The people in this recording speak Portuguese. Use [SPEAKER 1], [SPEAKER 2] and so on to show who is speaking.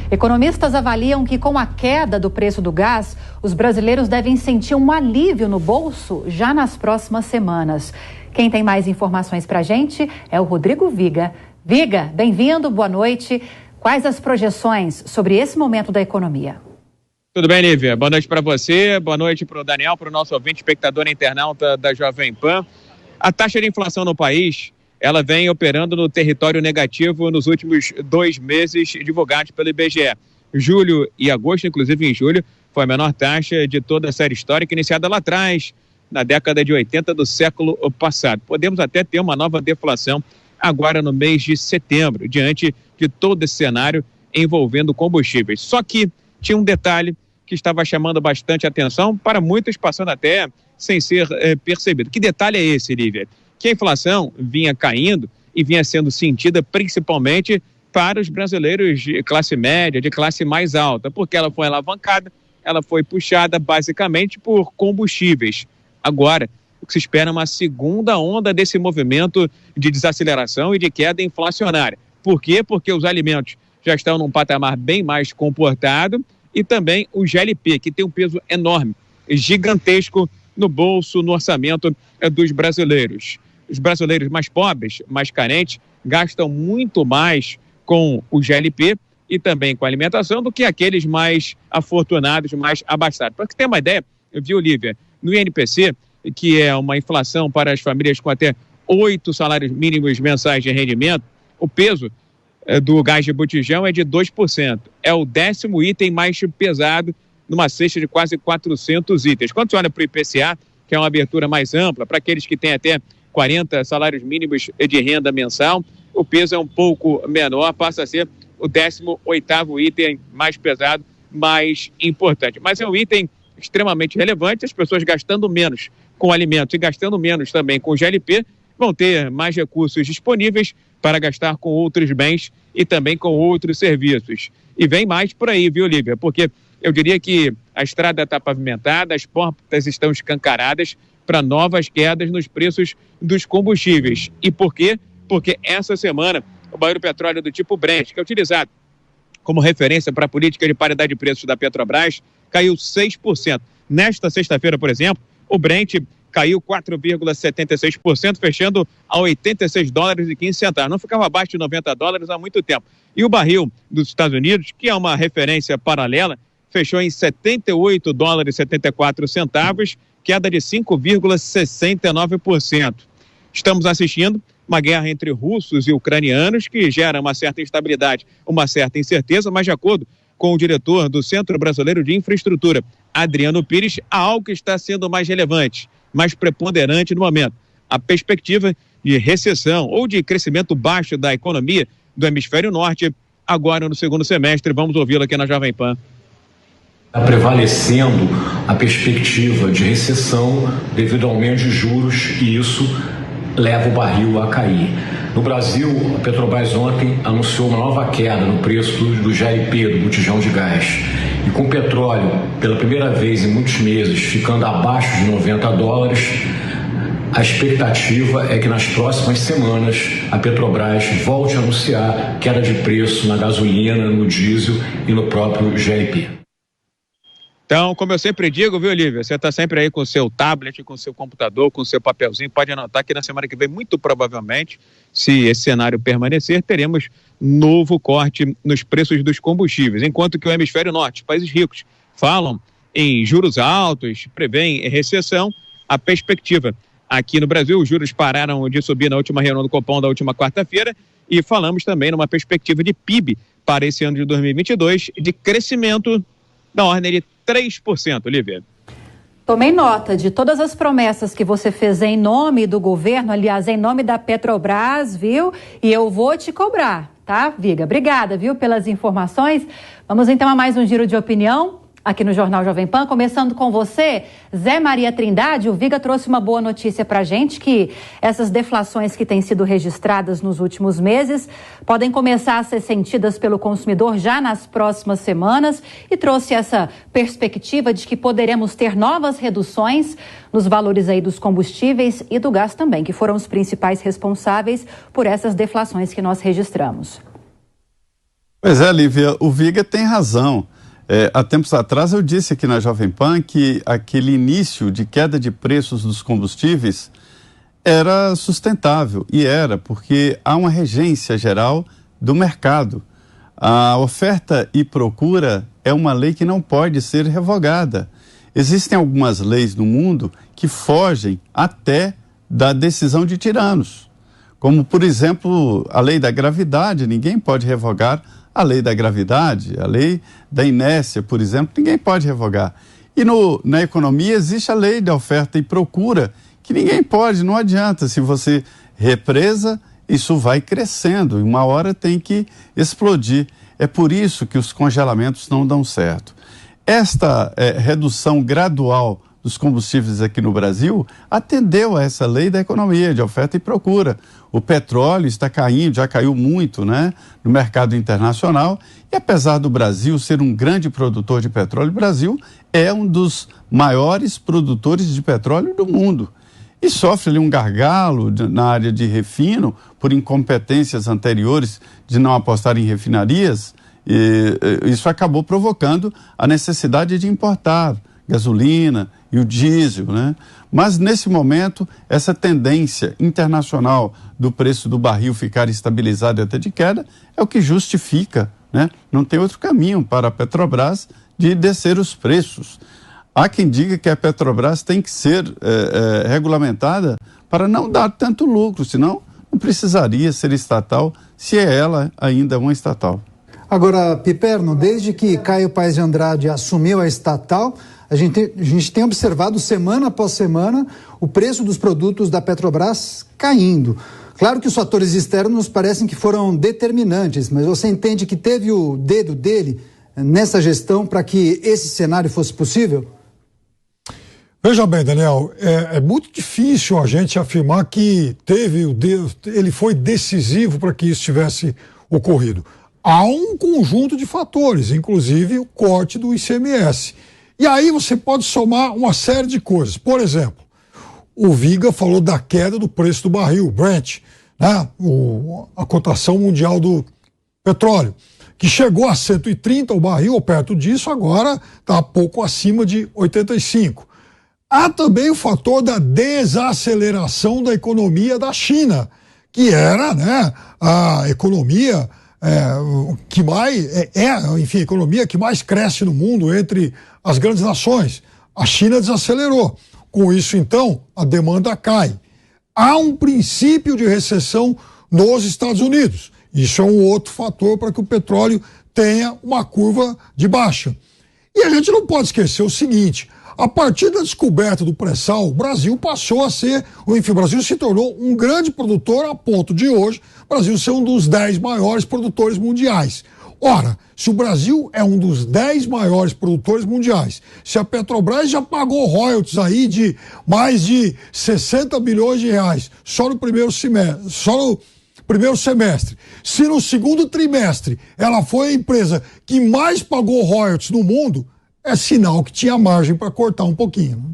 [SPEAKER 1] Economistas avaliam que com a queda do preço do gás, os brasileiros devem sentir um alívio no bolso já nas próximas semanas. Quem tem mais informações para a gente é o Rodrigo Viga. Viga, bem-vindo, boa noite. Quais as projeções sobre esse momento da economia?
[SPEAKER 2] Tudo bem, Lívia? Boa noite para você, boa noite para o Daniel, para o nosso ouvinte, espectador e internauta da Jovem Pan. A taxa de inflação no país, ela vem operando no território negativo nos últimos 2 meses divulgados pelo IBGE. Julho e agosto, inclusive em julho, foi a menor taxa de toda a série histórica, iniciada lá atrás, na década de 80 do século passado. Podemos até ter uma nova deflação agora no mês de setembro, diante de todo esse cenário envolvendo combustíveis. Só que tinha um detalhe que estava chamando bastante atenção, para muitos passando até sem ser percebido. Que detalhe é esse, Lívia? Que a inflação vinha caindo e vinha sendo sentida principalmente para os brasileiros de classe média, de classe mais alta, porque ela foi alavancada, ela foi puxada basicamente por combustíveis. Agora, o que se espera é uma segunda onda desse movimento de desaceleração e de queda inflacionária. Por quê? Porque os alimentos já estão num patamar bem mais comportado e também o GLP, que tem um peso enorme, gigantesco no bolso, no orçamento dos brasileiros. Os brasileiros mais pobres, mais carentes, gastam muito mais com o GLP e também com a alimentação do que aqueles mais afortunados, mais abastados. Para que você tenha uma ideia, viu, Lívia, no INPC, que é uma inflação para as famílias com até 8 salários mínimos mensais de rendimento, o peso do gás de botijão é de 2%. É o 10º item mais pesado numa cesta de quase 400 itens. Quando você olha para o IPCA, que é uma abertura mais ampla, para aqueles que têm até 40 salários mínimos de renda mensal, o peso é um pouco menor, passa a ser o 18º item mais pesado, mais importante. Mas é um item extremamente relevante, as pessoas gastando menos com alimentos e gastando menos também com GLP, vão ter mais recursos disponíveis para gastar com outros bens e também com outros serviços. E vem mais por aí, viu, Lívia? Porque eu diria que a estrada está pavimentada, as portas estão escancaradas para novas quedas nos preços dos combustíveis. E por quê? Porque essa semana o barril de petróleo do tipo Brent, que é utilizado como referência para a política de paridade de preços da Petrobras, caiu 6%. Nesta sexta-feira, por exemplo, o Brent caiu 4,76%, fechando a $86,15. Não ficava abaixo de $90 há muito tempo. E o barril dos Estados Unidos, que é uma referência paralela, fechou em $78,74, queda de 5,69%. Estamos assistindo uma guerra entre russos e ucranianos que gera uma certa instabilidade, uma certa incerteza, mas de acordo com o diretor do Centro Brasileiro de Infraestrutura, Adriano Pires, há algo que está sendo mais relevante, mais preponderante no momento: a perspectiva de recessão ou de crescimento baixo da economia do hemisfério norte, agora no segundo semestre. Vamos ouvi-lo aqui na Jovem Pan.
[SPEAKER 3] Está prevalecendo a perspectiva de recessão devido ao aumento de juros e isso leva o barril a cair. No Brasil, a Petrobras ontem anunciou uma nova queda no preço do GLP, do botijão de gás. E com o petróleo, pela primeira vez em muitos meses, ficando abaixo de $90, a expectativa é que nas próximas semanas a Petrobras volte a anunciar queda de preço na gasolina, no diesel e no próprio GLP.
[SPEAKER 2] Então, como eu sempre digo, viu, Lívia, você está sempre aí com o seu tablet, com o seu computador, com o seu papelzinho, pode anotar que na semana que vem, muito provavelmente, se esse cenário permanecer, teremos novo corte nos preços dos combustíveis, enquanto que o hemisfério norte, países ricos, falam em juros altos, prevêem recessão. A perspectiva aqui no Brasil, os juros pararam de subir na última reunião do Copom da última quarta-feira e falamos também numa perspectiva de PIB para esse ano de 2022, de crescimento na ordem de 3%, Lívia.
[SPEAKER 1] Tomei nota de todas as promessas que você fez em nome do governo, aliás, em nome da Petrobras, viu? E eu vou te cobrar, tá, Viga? Obrigada, viu, pelas informações. Vamos então a mais um giro de opinião aqui no Jornal Jovem Pan, começando com você, Zé Maria Trindade. O Viga trouxe uma boa notícia pra gente, que essas deflações que têm sido registradas nos últimos meses podem começar a ser sentidas pelo consumidor já nas próximas semanas, e trouxe essa perspectiva de que poderemos ter novas reduções nos valores aí dos combustíveis e do gás também, que foram os principais responsáveis por essas deflações que nós registramos.
[SPEAKER 4] Pois é, Lívia, o Viga tem razão. Há tempos atrás eu disse aqui na Jovem Pan que aquele início de queda de preços dos combustíveis era sustentável, e era, porque há uma regência geral do mercado. A oferta e procura é uma lei que não pode ser revogada. Existem algumas leis no mundo que fogem até da decisão de tiranos, como, por exemplo, a lei da gravidade. Ninguém pode revogar a lei da gravidade, a lei da inércia, por exemplo, ninguém pode revogar. E na economia existe a lei da oferta e procura, que ninguém pode, não adianta. Se você represa, isso vai crescendo e uma hora tem que explodir. É por isso que os congelamentos não dão certo. Esta redução gradual dos combustíveis aqui no Brasil atendeu a essa lei da economia, de oferta e procura. O petróleo está caindo, já caiu muito, né, no mercado internacional, e apesar do Brasil ser um grande produtor de petróleo, o Brasil é um dos maiores produtores de petróleo do mundo. E sofre ali um gargalo na área de refino, por incompetências anteriores de não apostar em refinarias, e isso acabou provocando a necessidade de importar gasolina e o diesel, né? Mas nesse momento, essa tendência internacional do preço do barril ficar estabilizado e até de queda é o que justifica, né? Não tem outro caminho para a Petrobras de descer os preços. Há quem diga que a Petrobras tem que ser regulamentada para não dar tanto lucro, senão não precisaria ser estatal, se é ela ainda uma estatal.
[SPEAKER 5] Agora, Piperno, desde que Caio Paes de Andrade assumiu a estatal, a gente tem observado semana após semana o preço dos produtos da Petrobras caindo. Claro que os fatores externos parecem que foram determinantes, mas você entende que teve o dedo dele nessa gestão para que esse cenário fosse possível?
[SPEAKER 6] Veja bem, Daniel, é muito difícil a gente afirmar que ele foi decisivo para que isso tivesse ocorrido. Há um conjunto de fatores, inclusive o corte do ICMS. E aí você pode somar uma série de coisas. Por exemplo, o Viga falou da queda do preço do barril, Brent, né? A cotação mundial do petróleo, que chegou a 130 o barril, ou perto disso, agora está pouco acima de 85. Há também o fator da desaceleração da economia da China, que era, né, a economia que mais enfim, a economia que mais cresce no mundo entre as grandes nações. A China desacelerou. Com isso, então, a demanda cai. Há um princípio de recessão nos Estados Unidos. Isso é um outro fator para que o petróleo tenha uma curva de baixa. E a gente não pode esquecer o seguinte: a partir da descoberta do pré-sal, o Brasil passou a ser, enfim, o Brasil se tornou um grande produtor a ponto de hoje o Brasil ser um dos 10 maiores produtores mundiais. Ora, se o Brasil é um dos 10 maiores produtores mundiais, se a Petrobras já pagou royalties aí de mais de 60 bilhões de reais só no primeiro semestre, se no segundo trimestre ela foi a empresa que mais pagou royalties no mundo, é sinal que tinha margem para cortar um pouquinho.